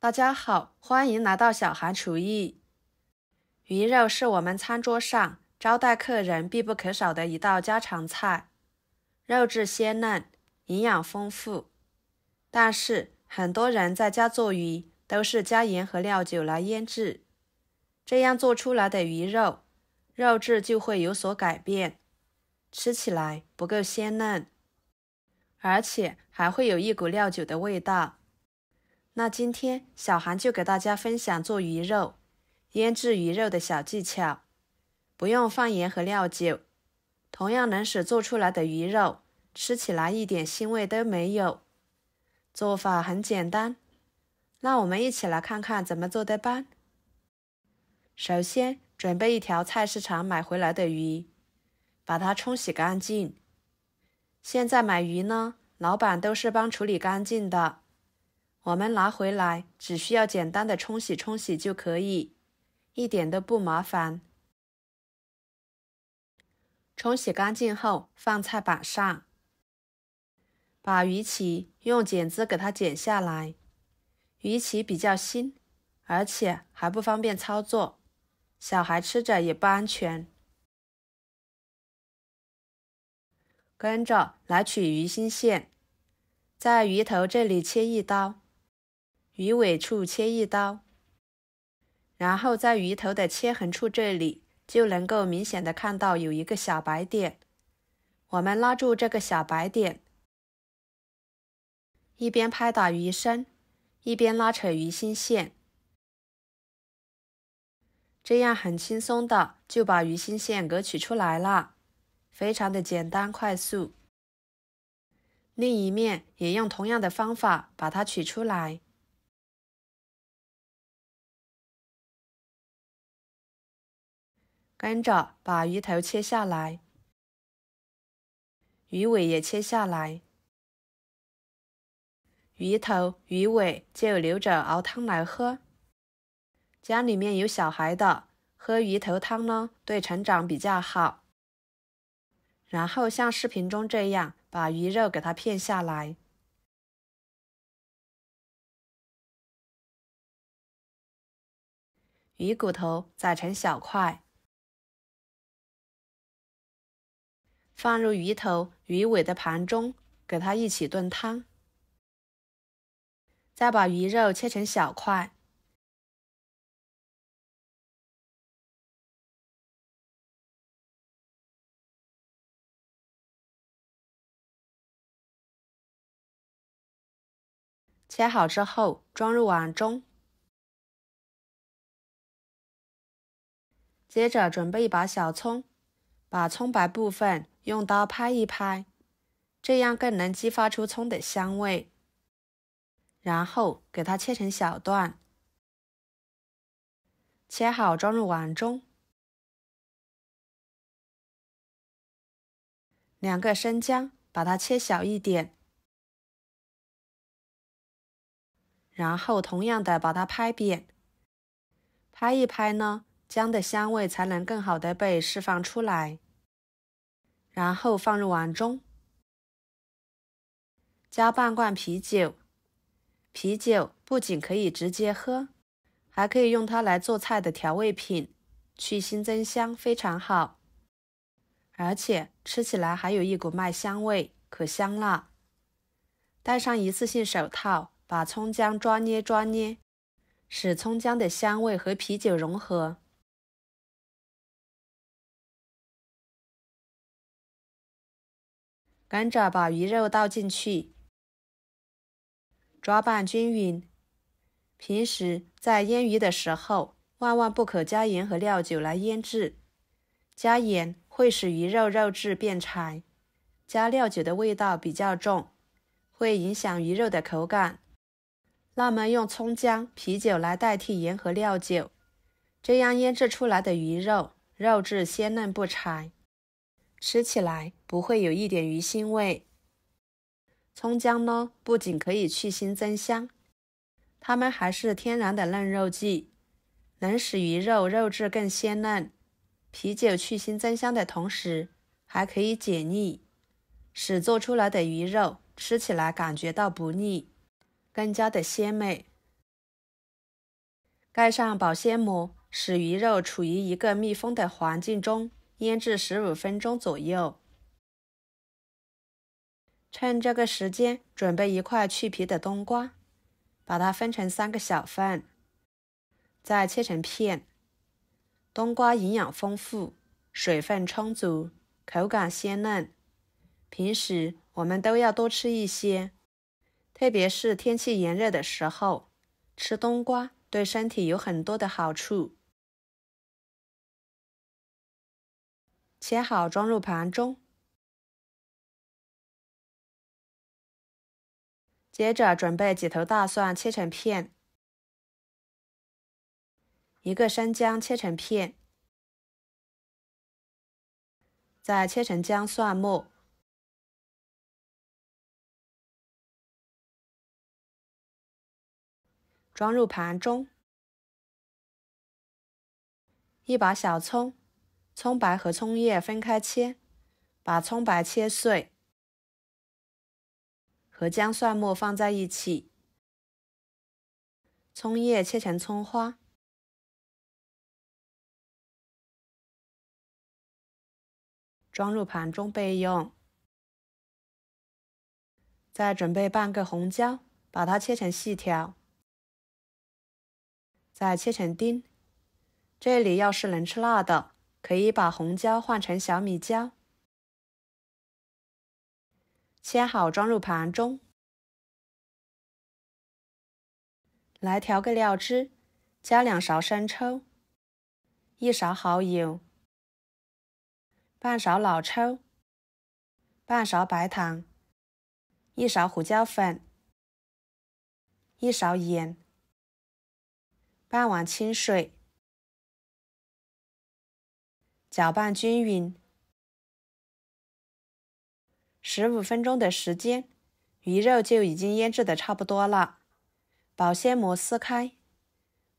大家好，欢迎来到小韩厨艺。鱼肉是我们餐桌上招待客人必不可少的一道家常菜，肉质鲜嫩，营养丰富。但是很多人在家做鱼都是加盐和料酒来腌制，这样做出来的鱼肉，肉质就会有所改变，吃起来不够鲜嫩，而且还会有一股料酒的味道。那今天小韩就给大家分享做鱼肉、腌制鱼肉的小技巧，不用放盐和料酒，同样能使做出来的鱼肉吃起来一点腥味都没有。做法很简单，那我们一起来看看怎么做的吧。首先准备一条菜市场买回来的鱼，把它冲洗干净。现在买鱼呢，老板都是帮处理干净的，我们拿回来只需要简单的冲洗就可以，一点都不麻烦。冲洗干净后放菜板上，把鱼鳍用剪子给它剪下来。鱼鳍比较新，而且还不方便操作，小孩吃着也不安全。跟着来取鱼心线，在鱼头这里切一刀，鱼尾处切一刀，然后在鱼头的切痕处这里就能够明显的看到有一个小白点，我们拉住这个小白点，一边拍打鱼身，一边拉扯鱼心线，这样很轻松的就把鱼心线割取出来了，非常的简单快速。另一面也用同样的方法把它取出来。跟着把鱼头切下来，鱼尾也切下来，鱼头、鱼尾就留着熬汤来喝。家里面有小孩的，喝鱼头汤呢，对成长比较好。然后像视频中这样，把鱼肉给它片下来。鱼骨头宰成小块，放入鱼头、鱼尾的盘中，给它一起炖汤。再把鱼肉切成小块，切好之后装入碗中。接着准备一把小葱，把葱白部分用刀拍一拍，这样更能激发出葱的香味。然后给它切成小段，切好装入碗中。2个生姜，把它切小一点，然后同样的把它拍扁，拍一拍呢，姜的香味才能更好的被释放出来。然后放入碗中，加半罐啤酒。啤酒不仅可以直接喝，还可以用它来做菜的调味品，去腥增香，非常好。而且吃起来还有一股麦香味，可香了。戴上一次性手套，把葱姜抓捏，使葱姜的香味和啤酒融合。跟着把鱼肉倒进去，抓拌均匀。平时在腌鱼的时候，万万不可加盐和料酒来腌制，加盐会使鱼肉肉质变柴，加料酒的味道比较重，会影响鱼肉的口感。那么用葱姜、啤酒来代替盐和料酒，这样腌制出来的鱼肉，肉质鲜嫩不柴，吃起来不会有一点鱼腥味。葱姜呢，不仅可以去腥增香，它们还是天然的嫩肉剂，能使鱼肉肉质更鲜嫩。啤酒去腥增香的同时，还可以解腻，使做出来的鱼肉吃起来感觉到不腻，更加的鲜美。盖上保鲜膜，使鱼肉处于一个密封的环境中腌制15分钟左右。趁这个时间，准备一块去皮的冬瓜，把它分成3个小份，再切成片。冬瓜营养丰富，水分充足，口感鲜嫩。平时我们都要多吃一些，特别是天气炎热的时候，吃冬瓜对身体有很多的好处。切好装入盘中，接着准备几头大蒜切成片，一个生姜切成片，再切成姜蒜末，装入盘中。一把小葱，葱白和葱叶分开切，把葱白切碎，和姜蒜末放在一起，葱叶切成葱花，装入盘中备用。再准备半个红椒，把它切成细条，再切成丁。这里要是能吃辣的，可以把红椒换成小米椒。切好装入盘中。来调个料汁，加2勺生抽，1勺蚝油，半勺老抽，半勺白糖，1勺胡椒粉，1勺盐，半碗清水，搅拌均匀。15分钟的时间，鱼肉就已经腌制的差不多了。保鲜膜撕开，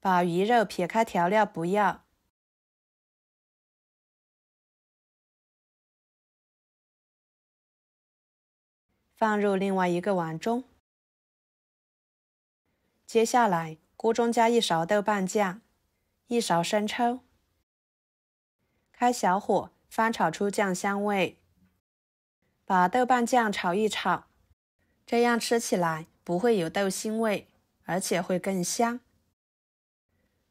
把鱼肉撇开调料不要。放入另外一个碗中。接下来，锅中加1勺豆瓣酱，1勺生抽，开小火翻炒出酱香味。把豆瓣酱炒一炒，这样吃起来不会有豆腥味，而且会更香。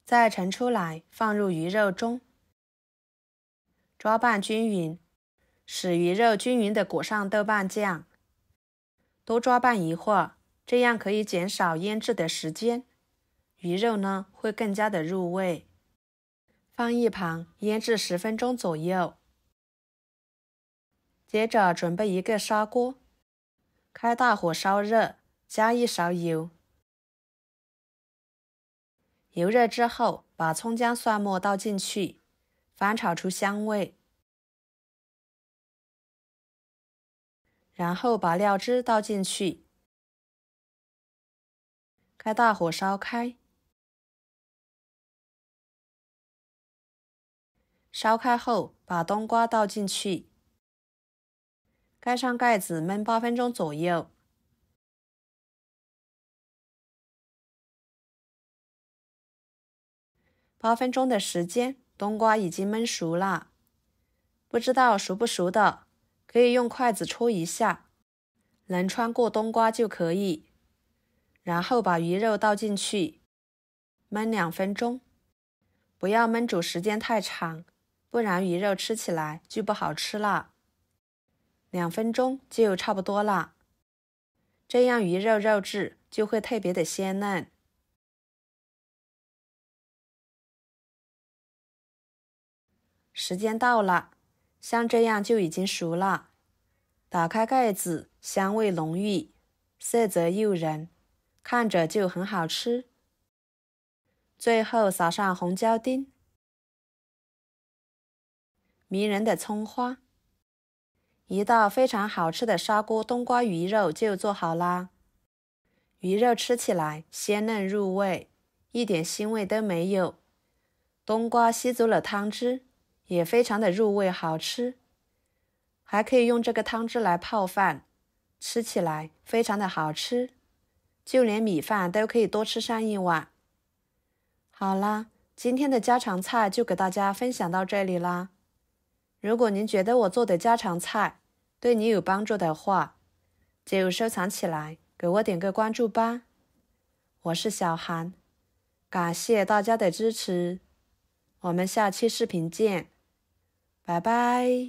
再盛出来，放入鱼肉中，抓拌均匀，使鱼肉均匀地裹上豆瓣酱。多抓拌一会儿，这样可以减少腌制的时间，鱼肉呢会更加的入味。放一旁腌制10分钟左右。接着准备一个砂锅，开大火烧热，加1勺油。油热之后，把葱姜蒜末倒进去，翻炒出香味。然后把料汁倒进去，开大火烧开。烧开后，把冬瓜倒进去，盖上盖子焖8分钟左右。8分钟的时间，冬瓜已经焖熟了。不知道熟不熟的，可以用筷子戳一下，能穿过冬瓜就可以。然后把鱼肉倒进去，焖2分钟，不要焖煮时间太长，不然鱼肉吃起来就不好吃了。2分钟就差不多了，这样鱼肉肉质就会特别的鲜嫩。时间到了，像这样就已经熟了。打开盖子，香味浓郁，色泽诱人，看着就很好吃。最后撒上红椒丁，迷人的葱花，一道非常好吃的砂锅冬瓜鱼肉就做好啦。鱼肉吃起来鲜嫩入味，一点腥味都没有。冬瓜吸足了汤汁，也非常的入味好吃。还可以用这个汤汁来泡饭，吃起来非常的好吃，就连米饭都可以多吃上1碗。好啦，今天的家常菜就给大家分享到这里啦。如果您觉得我做的家常菜对你有帮助的话，就收藏起来，给我点个关注吧。我是小韩，感谢大家的支持，我们下期视频见，拜拜。